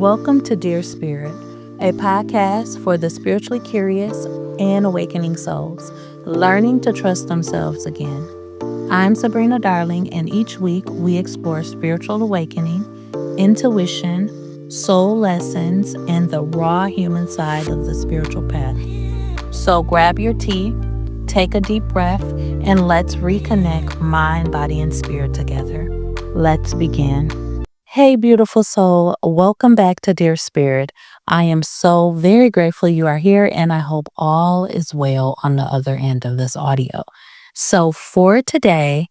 Welcome to Dear Spirit, a podcast for the spiritually curious and awakening souls, learning to trust themselves again. I'm Sabrina Darling, and each week we explore spiritual awakening, intuition, soul lessons, and the raw human side of the spiritual path. So grab your tea, take a deep breath, and let's reconnect mind, body, and spirit together. Let's begin. Hey, beautiful soul. Welcome back to Dear Spirit. I am so very grateful you are here, and I hope all is well on the other end of this audio. So for today,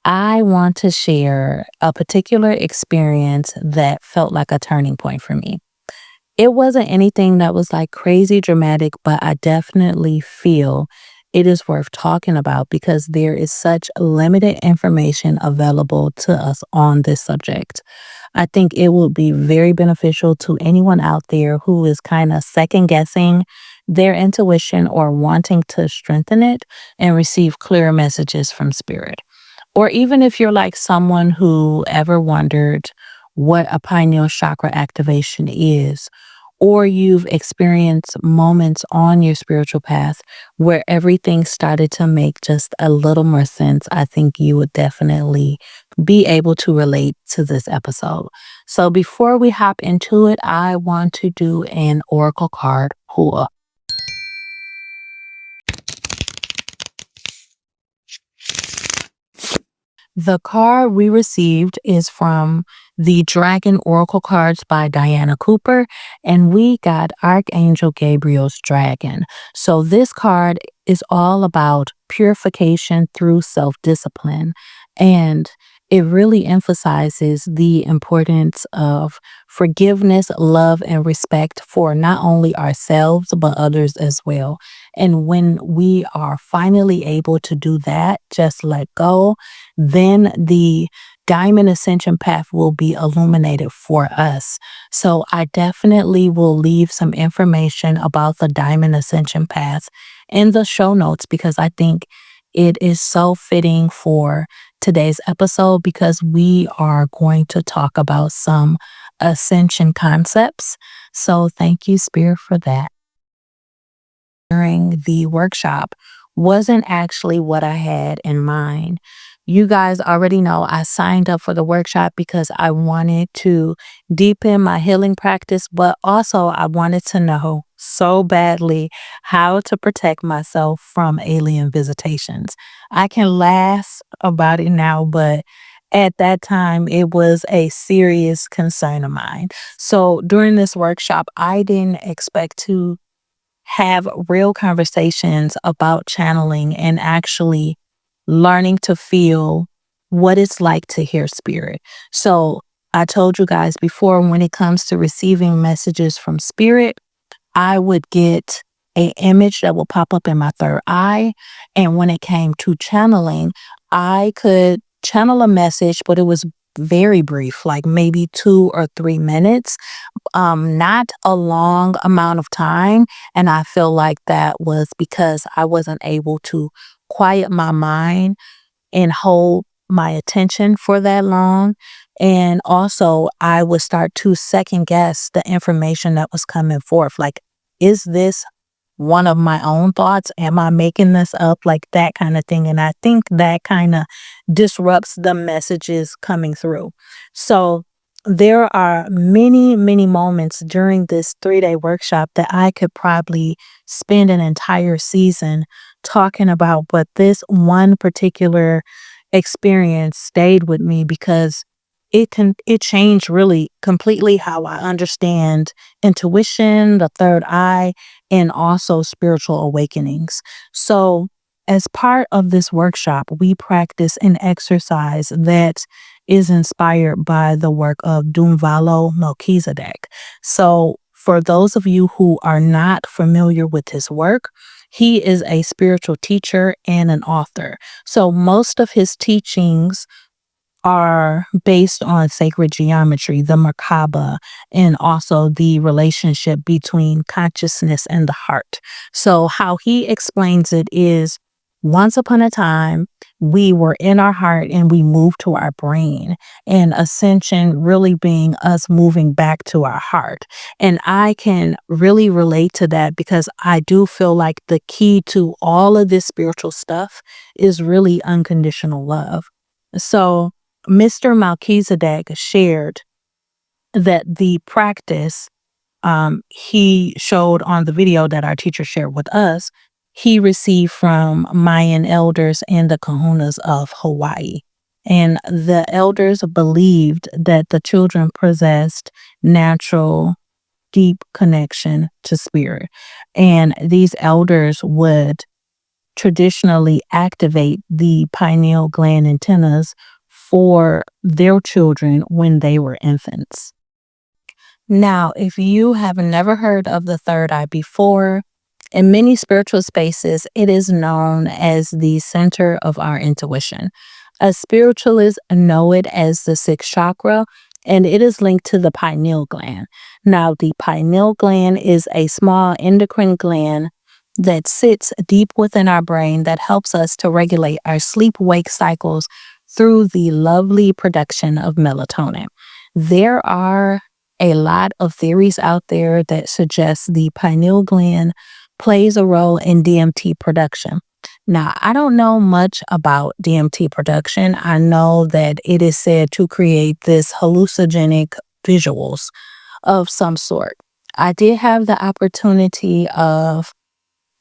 I want to share a particular experience that felt like a turning point for me. It wasn't anything that was like crazy dramatic, but I definitely feel it is worth talking about because there is such limited information available to us on this subject. I think it will be very beneficial to anyone out there who is kind of second guessing their intuition or wanting to strengthen it and receive clearer messages from spirit. Or even if you're like someone who ever wondered what a pineal chakra activation is, or you've experienced moments on your spiritual path where everything started to make just a little more sense, I think you would definitely be able to relate to this episode. So before we hop into it, I want to do an oracle card pull. The card we received is from the Dragon Oracle cards by Diana Cooper, and we got Archangel Gabriel's Dragon. So this card is all about purification through self-discipline, and it really emphasizes the importance of forgiveness, love, and respect for not only ourselves, but others as well. And when we are finally able to do that, just let go, then the diamond ascension path will be illuminated for us. So I definitely will leave some information about the diamond ascension path in the show notes because I think it is so fitting for today's episode because we are going to talk about some ascension concepts. So thank you, Spirit, for that. During the workshop wasn't actually what I had in mind. You guys already know I signed up for the workshop because I wanted to deepen my healing practice, but also I wanted to know so badly how to protect myself from alien visitations. I can laugh about it now, but at that time, it was a serious concern of mine. So during this workshop, I didn't expect to have real conversations about channeling and actually learning to feel what it's like to hear spirit. So I told you guys before, when it comes to receiving messages from spirit, I would get an image that will pop up in my third eye. And when it came to channeling, I could channel a message, but it was very brief, like maybe 2 or 3 minutes, not a long amount of time. And I feel like that was because I wasn't able to quiet my mind and hold my attention for that long. And also I would start to second guess the information that was coming forth. Like, is this one of my own thoughts? Am I making this up? Like that kind of thing. And I think that kind of disrupts the messages coming through. So there are many, many moments during this 3-day workshop that I could probably spend an entire season talking about, but this one particular experience stayed with me because it changed really completely how I understand intuition, the third eye, and also spiritual awakenings. So as part of this workshop, we practice an exercise that is inspired by the work of Dumvalo Melchizedek. So for those of you who are not familiar with his work, he is a spiritual teacher and an author. So most of his teachings are based on sacred geometry, the Merkaba, and also the relationship between consciousness and the heart. So how he explains it is once upon a time, we were in our heart and we moved to our brain, and ascension really being us moving back to our heart. And I can really relate to that because I do feel like the key to all of this spiritual stuff is really unconditional love. So, Mr. Melchizedek shared that the practice he showed on the video that our teacher shared with us, he received from Mayan elders and the kahunas of Hawaii. And the elders believed that the children possessed natural, deep connection to spirit. And these elders would traditionally activate the pineal gland antennas for their children when they were infants. Now, if you have never heard of the third eye before, in many spiritual spaces, it is known as the center of our intuition. As spiritualists know it as the sixth chakra, and it is linked to the pineal gland. Now, the pineal gland is a small endocrine gland that sits deep within our brain that helps us to regulate our sleep-wake cycles through the lovely production of melatonin. There are a lot of theories out there that suggest the pineal gland plays a role in DMT production. Now, I don't know much about DMT production. I know that it is said to create this hallucinogenic visuals of some sort. I did have the opportunity of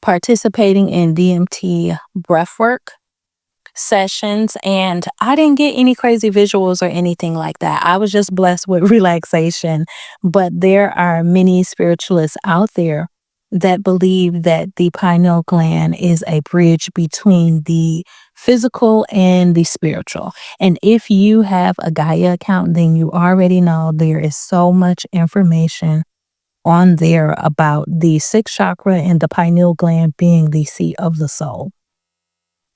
participating in DMT breathwork sessions, and I didn't get any crazy visuals or anything like that. I was just blessed with relaxation. But there are many spiritualists out there that believe that the pineal gland is a bridge between the physical and the spiritual. And if you have a Gaia account, then you already know there is so much information on there about the sixth chakra and the pineal gland being the seat of the soul.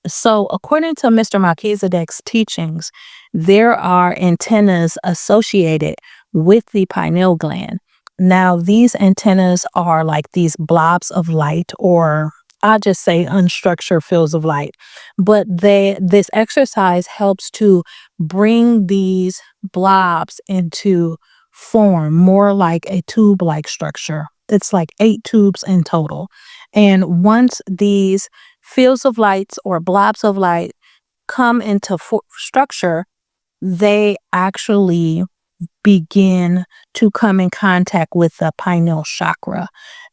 So, according to Mr. Melchizedek's teachings, there are antennas associated with the pineal gland. Now, these antennas are like these blobs of light, or I'll just say unstructured fields of light. But this exercise helps to bring these blobs into form, more like a tube-like structure. It's like 8 tubes in total. And once these fields of lights or blobs of light come into structure, they actually begin to come in contact with the pineal chakra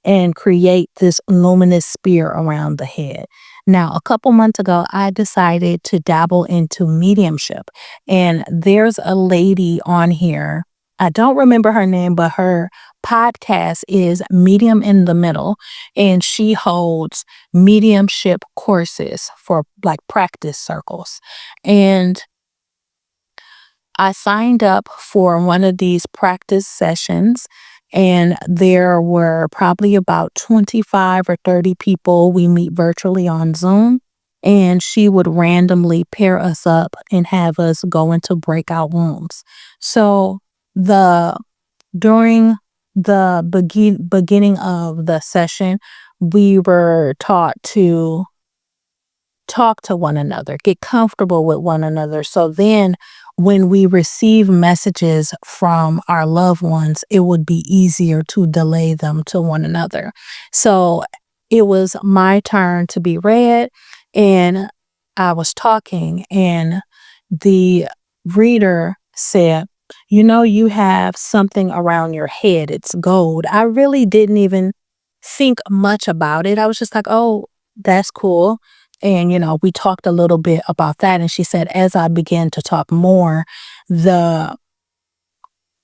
and create this luminous sphere around the head. Now, a couple months ago, I decided to dabble into mediumship, and there's a lady on here. I don't remember her name, but her podcast is Medium in the Middle, and she holds mediumship courses for like practice circles. And I signed up for one of these practice sessions, and there were probably about 25 or 30 people. We meet virtually on Zoom, and she would randomly pair us up and have us go into breakout rooms. So during the beginning of the session, we were taught to talk to one another, get comfortable with one another. So then when we receive messages from our loved ones, it would be easier to delay them to one another. So it was my turn to be read, and I was talking, and the reader said, you have something around your head. It's gold. I really didn't even think much about it. I was just like, oh, that's cool. And, we talked a little bit about that. And she said, as I began to talk more, the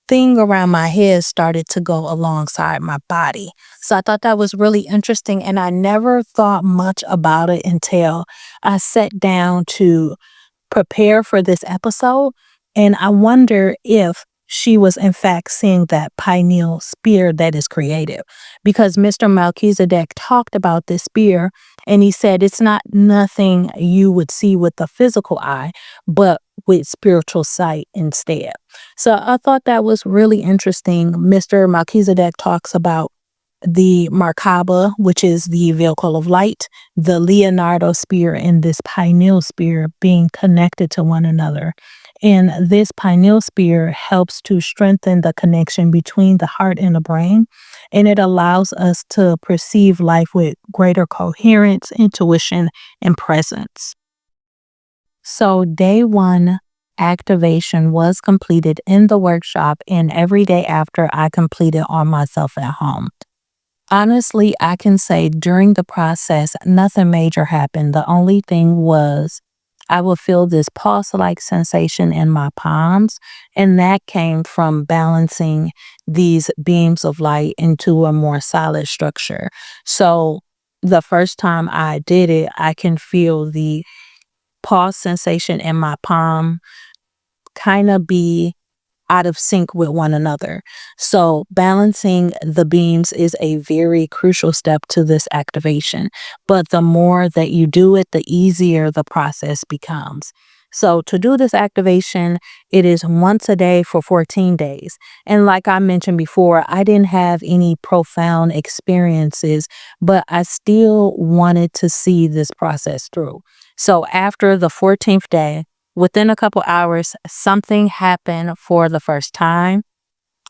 thing around my head started to go alongside my body. So I thought that was really interesting. And I never thought much about it until I sat down to prepare for this episode. And I wonder if she was in fact seeing that pineal sphere that is creative, because Mr. Melchizedek talked about this sphere, and he said it's not nothing you would see with the physical eye, but with spiritual sight instead. So I thought that was really interesting. Mr. Melchizedek talks about the Merkaba, which is the vehicle of light, the Leonardo sphere, and this pineal sphere being connected to one another. And this pineal sphere helps to strengthen the connection between the heart and the brain. And it allows us to perceive life with greater coherence, intuition, and presence. So, day one activation was completed in the workshop, and every day after, I completed on myself at home. Honestly, I can say during the process, nothing major happened. The only thing was I would feel this pulse like sensation in my palms, and that came from balancing these beams of light into a more solid structure. So, the first time I did it, I can feel the pulse sensation in my palm kind of be out of sync with one another. So balancing the beams is a very crucial step to this activation. But the more that you do it, the easier the process becomes. So to do this activation, it is once a day for 14 days. And like I mentioned before, I didn't have any profound experiences, but I still wanted to see this process through. So after the 14th day, within a couple hours, something happened for the first time.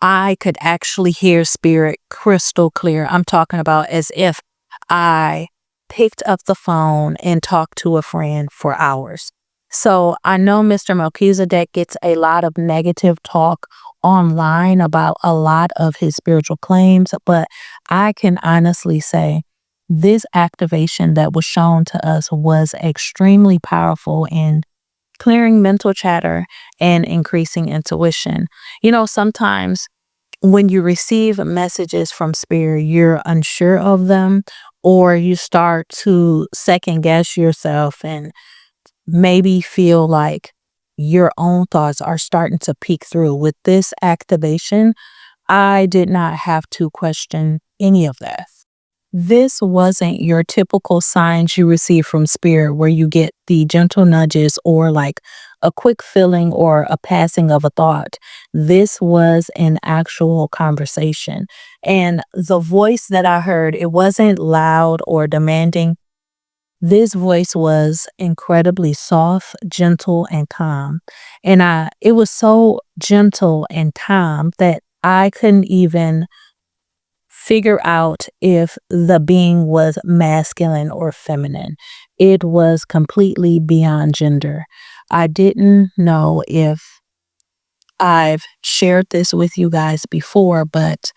I could actually hear spirit crystal clear. I'm talking about as if I picked up the phone and talked to a friend for hours. So I know Mr. Melchizedek gets a lot of negative talk online about a lot of his spiritual claims, but I can honestly say this activation that was shown to us was extremely powerful in clearing mental chatter and increasing intuition. You know, sometimes when you receive messages from spirit, you're unsure of them, or you start to second guess yourself and maybe feel like your own thoughts are starting to peek through. With this activation, I did not have to question any of that. This wasn't your typical signs you receive from spirit where you get the gentle nudges or like a quick feeling or a passing of a thought. This was an actual conversation. And the voice that I heard, it wasn't loud or demanding. This voice was incredibly soft, gentle, and calm. And it was so gentle and calm that I couldn't even figure out if the being was masculine or feminine. It was completely beyond gender. I didn't know if I've shared this with you guys before, but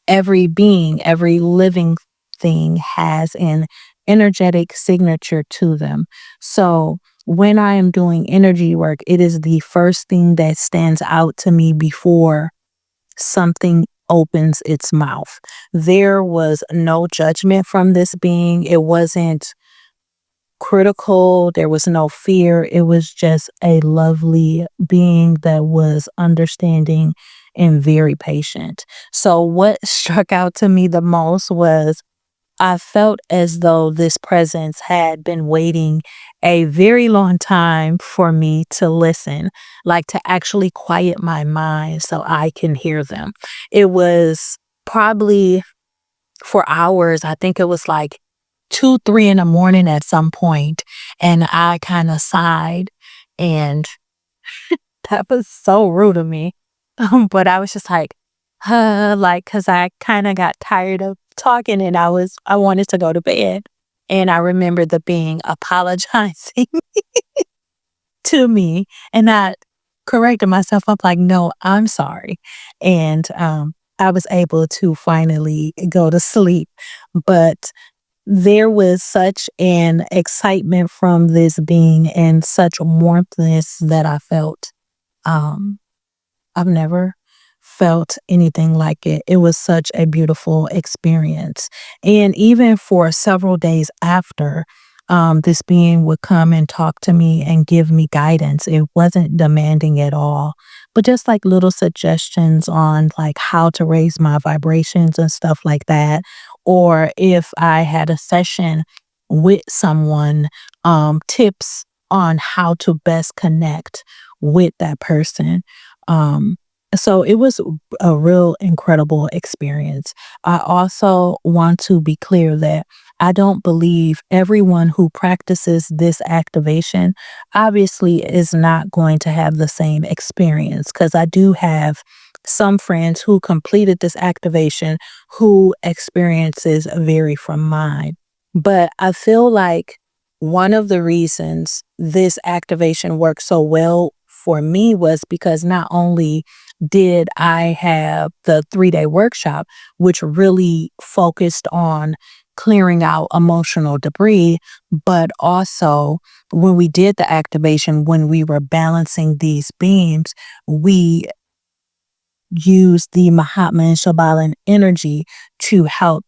every being, every living thing has an energetic signature to them. So when I am doing energy work, it is the first thing that stands out to me before something opens its mouth. There was no judgment from this being. It wasn't critical. There was no fear. It was just a lovely being that was understanding and very patient. So, what struck out to me the most was I felt as though this presence had been waiting a very long time for me to listen, like to actually quiet my mind so I can hear them. It was probably for hours. I think it was like 2, 3 in the morning at some point, and I kind of sighed, and that was so rude of me. But I was just like, like, cause I kind of got tired of talking and I wanted to go to bed. And I remember the being apologizing to me, and I corrected myself. I'm like, no, I'm sorry. And I was able to finally go to sleep. But there was such an excitement from this being and such warmthness that I felt. Um, I've never felt anything like it. It was such a beautiful experience. And even for several days after, this being would come and talk to me and give me guidance. It wasn't demanding at all, but just like little suggestions on like how to raise my vibrations and stuff like that. Or if I had a session with someone, tips on how to best connect with that person. Um, So it was a real incredible experience. I also want to be clear that I don't believe everyone who practices this activation obviously is not going to have the same experience, because I do have some friends who completed this activation who experiences vary from mine. But I feel like one of the reasons this activation worked so well for me was because not only did I have the 3-day workshop, which really focused on clearing out emotional debris. But also, when we did the activation, when we were balancing these beams, we used the Mahatma and Shabalan energy to help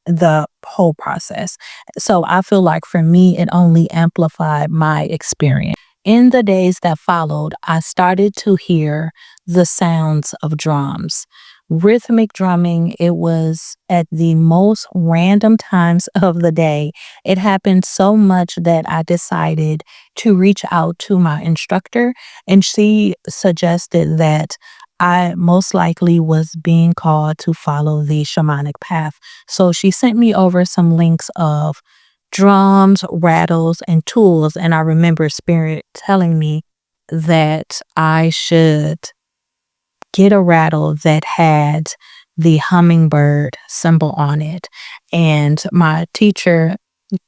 the whole process. So I feel like for me, it only amplified my experience. In the days that followed, I started to hear the sounds of drums. Rhythmic drumming, it was at the most random times of the day. It happened so much that I decided to reach out to my instructor, and she suggested that I most likely was being called to follow the shamanic path. So she sent me over some links of drums, rattles, and tools. And I remember Spirit telling me that I should get a rattle that had the hummingbird symbol on it. And my teacher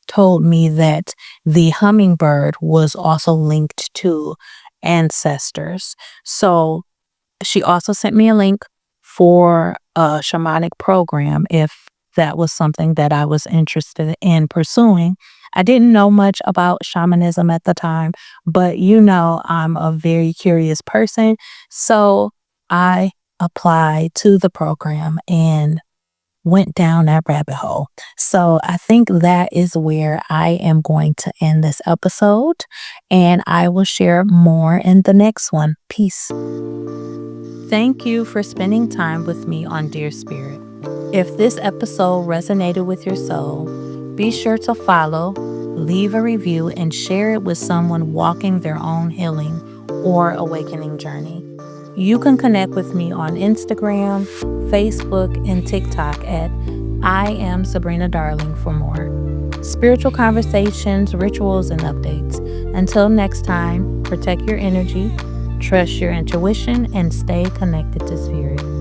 told me that the hummingbird was also linked to ancestors. So she also sent me a link for a shamanic program if that was something that I was interested in pursuing. I didn't know much about shamanism at the time, but I'm a very curious person. So I applied to the program and went down that rabbit hole. So I think that is where I am going to end this episode, and I will share more in the next one. Peace. Thank you for spending time with me on Dear Spirit. If this episode resonated with your soul, be sure to follow, leave a review, and share it with someone walking their own healing or awakening journey. You can connect with me on Instagram, Facebook, and TikTok at I am Sabrina Darling for more spiritual conversations, rituals, and updates. Until next time, protect your energy, trust your intuition, and stay connected to spirit.